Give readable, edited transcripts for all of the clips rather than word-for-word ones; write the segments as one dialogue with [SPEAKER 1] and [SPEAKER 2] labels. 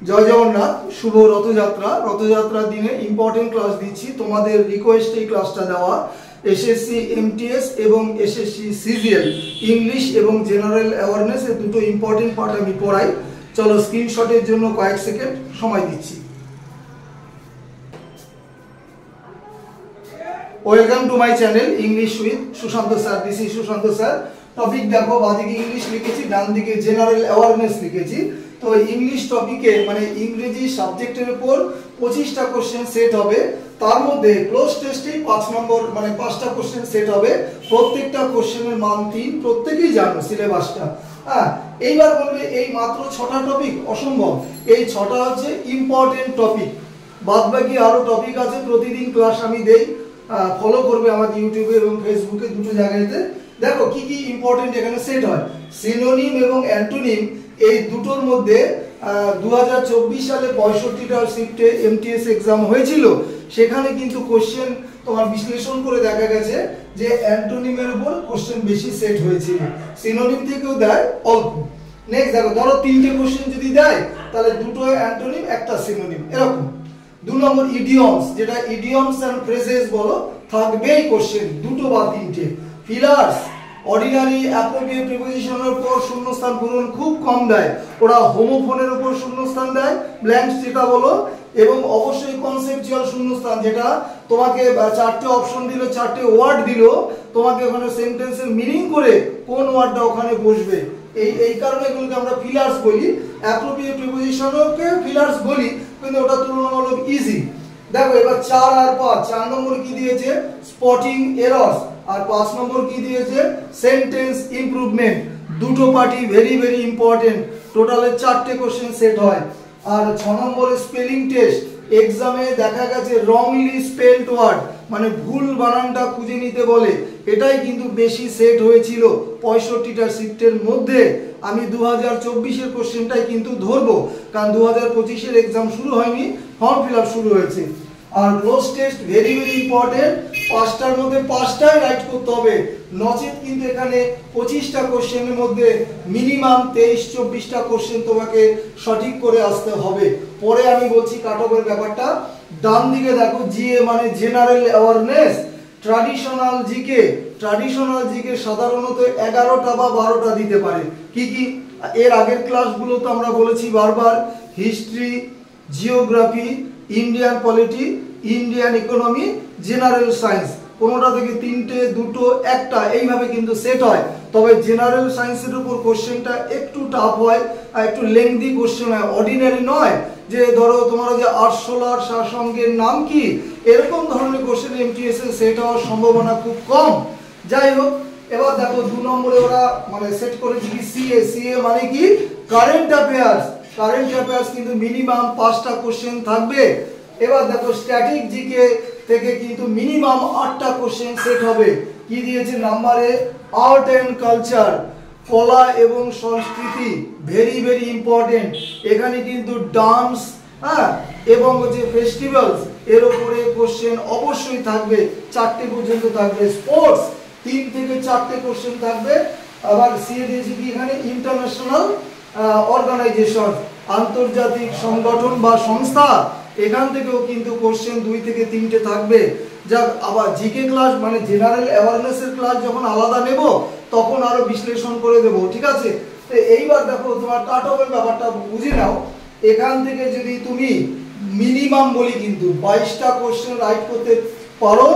[SPEAKER 1] জয় জগন্নাথ, শুভ রথযাত্রা। রথযাত্রার দিনে important class দিচ্ছি, তোমাদের রিকোয়েস্ট এই ক্লাসটা দেওয়া। এসএসসি এমটিএস এবং এসএসসি সিজিএল ইংলিশ এবং জেনারেল অ্যাওয়ারনেস এর দুটো ইম্পর্টেন্ট পার্ট আমি পড়াই। চলো স্ক্রিনশটের জন্য কয়েক সেকেন্ড সময় দিচ্ছি। Welcome to my channel English with Sushant sir. This is Sushant sir. Topic দেখো, বাঁদিকে ইংলিশ লিখেছি, ডান দিকে জেনারেল অ্যাওয়ারনেস লিখেছি। তো ইংলিশ টপিকে মানে ইংরেজি সাবজেক্টের উপর 25টা কোশ্চেন সেট হবে। তার মধ্যে ক্লোজ টেস্টে 5 নম্বর মানে 5টা কোশ্চেন সেট হবে। প্রত্যেকটা কোশ্চেনের মান 3, প্রত্যেকেই জানো সিলেবাসটা। হ্যাঁ, এইবার বলবে এই মাত্র 6টা টপিক, অসম্ভব। এই 6টা হচ্ছে ইম্পর্টেন্ট টপিক, বাদ বাকি আরো টপিক আছে। প্রতিদিন ক্লাস আমি দেই, ফলো করবে আমাকে ইউটিউবে এবং ফেসবুকে, দুটো জায়গাতে। দেখো কি কি ইম্পর্টেন্ট এখানে সেট হয়। সিনোনিম এবং অ্যান্টোনিম এই দুটোর মধ্যে 2024 সালে 65টা শিফটে এমটিএস এক্সাম হয়েছিল। সেখানে কিন্তু কোশ্চেন তোমার বিশ্লেষণ করে দেখা গেছে যে অ্যান্টোনিমের উপর কোশ্চেন বেশি সেট হয়েছিল, সিনোনিম থেকেও দেয় অল্প। নেক্সট দেখো, ধরো 3টে কোশ্চেন যদি দেয় তাহলে 2টো অ্যান্টোনিম, 1টা সিনোনিম, এরকম। 2 নম্বর ইডিয়মস, যেটা ইডিয়মস এন্ড ফ্রেজেস বলো, থাকবেই কোশ্চেন 2টো বা 3টে। ফিলার্স, অর্ডিনারি অ্যাপ্রোপ্রিয়েট প্রিপোজিশনের উপর শূন্যস্থান পূরণ খুব কম দেয়, ওরা হোমোফোনের উপর শূন্যস্থান দেয়, ব্ল্যাঙ্কস যেটা বলো। এবং অবশ্যই কনসেপচুয়াল শূন্যস্থান, যেটা তোমাকে 4টে অপশন দিল, 4টে ওয়ার্ড দিল, তোমাকে ওখানে সেন্টেন্সের মিনিং করে কোন ওয়ার্ডটা ওখানে বসবে, এই কারণে এগুলোকে আমরা ফিলার্স বলি। অ্যাপ্রোপ্রিয়েট প্রিপোজিশনকে ফিলার্স বলি, কিন্তু ওটা তুলনামূলক ইজি। দেখো এবার 4 আর 5, 4 নম্বর কি দিয়েছে, স্পটিং এরর্স, আর 5 নম্বর কি দিয়েছে, সেন্টেন্স ইমপ্রুভমেন্ট। দুটো পার্টি ভেরি ভেরি ইম্পর্টেন্ট। টোটালে 4টে কোশ্চেন সেট হয়। আর 6 নম্বরে স্পেলিং টেস্ট, এক্সামে দেখা গেছে রংলি স্পেলড ওয়ার্ড মানে ভুল বানানটা খুঁজে নিতে বলে, এটাই কিন্তু বেশি সেট হয়েছিল 65টা শিফটের মধ্যে। আমি 2024-এর কোশ্চেনটাই কিন্তু ধরবো, কারণ 2025-এর এক্সাম শুরু হয়নি, ফর্ম ফিল আপ শুরু হয়েছে। আর close test very very important, 5টার মধ্যে 5টাই রাইট করতে হবে, নচেত কিন্তু এখানে 25টা কোশ্চেনের মধ্যে মিনিমাম 23-24টা কোশ্চেন তোমাকে সঠিক করে আসতে হবে। পরে আমি বলছি কাট অফের ব্যাপারটা। ডান দিকে দেখো, জিএ মানে general awareness, traditional GK. Traditional GK সাধারণত 11টা বা 12টা দিতে পারে। কি কি, এর আগের ক্লাসগুলো তো আমরা বলেছি বারবার, history, geography, Indian polity, Indian economy, general science. কোনোটা থেকে 3টে, 2টো, 1টা, এইভাবে কিন্তু সেট হয়। তবে জেনারেল সায়েন্সের উপর কোশ্চেনটা একটু টাফ হয় আর একটু লেংদি কোশ্চেন হয়, অর্ডিনারি নয়। যে ধরো তোমার যে আরশোলার শাসকের নাম কি, এরকম ধরনের কোশ্চেন এমটিএস এ সেট হওয়ার সম্ভাবনা খুব কম। যাই হোক, এবার দেখো 2 নম্বরে ওরা মানে সেট করেছে কি সিএ। সিএ মানে কি, কারেন্ট অ্যাফেয়ার্স। কারেন্ট অ্যাফেয়ার্স কিন্তু মিনিমাম 5টা কোশ্চেন থাকবে। এবার দেখো স্ট্যাটিক জিকে থেকে কিন্তু মিনিমাম 8টা কোশ্চেন সেট হবে। কি দিয়েছে নাম্বারে, আর্ট এন্ড কালচার, কলা এবং সংস্কৃতি, ভেরি ভেরি ইম্পর্টেন্ট। এখানে কিন্তু ডান্স, হ্যাঁ, এবং হচ্ছে ফেস্টিভ্যালস, এর উপরে কোশ্চেন অবশ্যই থাকবে, 4টে পর্যন্ত থাকবে। স্পোর্টস 3 থেকে 4টে কোশ্চেন থাকবে। আবার সিএ দিয়েছে কি এখানে, ইন্টারন্যাশনাল অর্গানাইজেশন, আন্তর্জাতিক সংগঠন বা সংস্থা, এখান থেকেও কিন্তু কোশ্চেন 2 থেকে 3টে থাকবে। যা আবার জিকে ক্লাস মানে জেনারেল অ্যাওয়ারনেসের ক্লাস যখন আলাদা নেব তখন আরো বিশ্লেষণ করে দেব, ঠিক আছে। তো এইবার দেখো তোমার কাট অফের ব্যাপারটা বুঝে নাও। এখান থেকে যদি তুমি মিনিমাম বলি কিন্তু 22টা কোশ্চেন রাইট করতে পারো,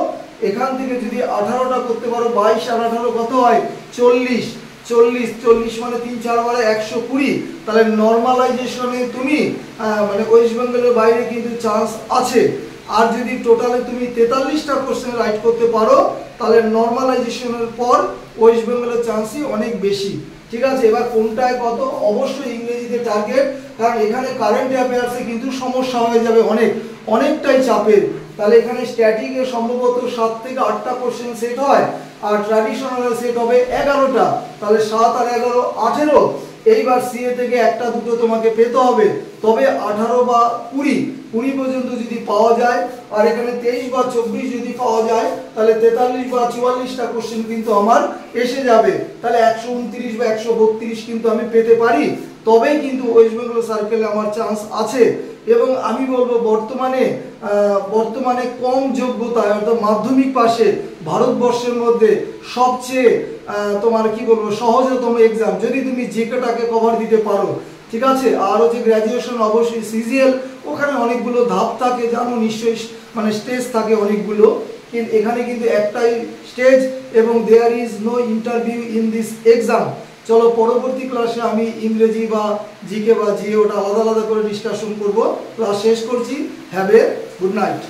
[SPEAKER 1] এখান থেকে যদি 18টা করতে পারো, 22 আর 18 কত হয়, 40। 40 মানে 3 4 বারে 120। তাহলে নর্মালাইজেশনে তুমি মানে ওয়েস্ট বেঙ্গলের বাইরে কিন্তু চান্স আছে। আর যদি টোটালে তুমি 43টা কোশ্চেন রাইট করতে পারো, তাহলে নর্মালাইজেশনের পর ওয়েস্ট বেঙ্গলের চান্সই অনেক বেশি, ঠিক আছে। এবার কোনটায় কত, অবশ্যই ইংরেজিতে টার্গেট, কারণ এখানে কারেন্ট অ্যাফেয়ার্সে কিন্তু সমস্যা হয়ে যাবে অনেকটাই চাপের। তাহলে এখানে স্ট্যাটিকে সম্ভবত 7 থেকে 8টা কোশ্চেন সেট হয়, আর ট্র্যাডিশনাল সেট হবে 11টা। তাহলে 7 আর 11 18। এইবার সিএ থেকে 1টা 2টো তোমাকে পেতে হবে, তবে 18 বা 20 পর্যন্ত যদি পাওয়া যায়, আর এখানে 23 বা 24 যদি পাওয়া যায়, তাহলে 43 বা 44টা কোশ্চেন কিন্তু আমার এসে যাবে। তাহলে 129 বা 132 কিন্তু আমি পেতে পারি। তবেই কিন্তু ওয়েস্ট বেঙ্গল সার্কেলে আমার চান্স আছে। এবং আমি বলবো বর্তমানে কম যোগ্যতায় অর্থাৎ মাধ্যমিক পাশে ভারতবর্ষের মধ্যে সবচেয়ে তোমার কি বলবো সহজতম এক্সাম, যদি তুমি জিকেটাকে কভার দিতে পারো, ঠিক আছে। আর হচ্ছে গ্র্যাজুয়েশন অবশ্যই সিজিএল, ওখানে অনেকগুলো ধাপ থাকে জানো নিশ্চয়ই, মানে স্টেজ থাকে অনেকগুলো, কিন্তু এখানে কিন্তু একটাই স্টেজ এবং there is no interview in this exam. চলো পরবর্তী ক্লাসে আমি ইংরেজি বা জিকে বা জিএ ওটা আলাদা আলাদা করে ডিসকাশন করব। ক্লাস শেষ করছি। Have a good night.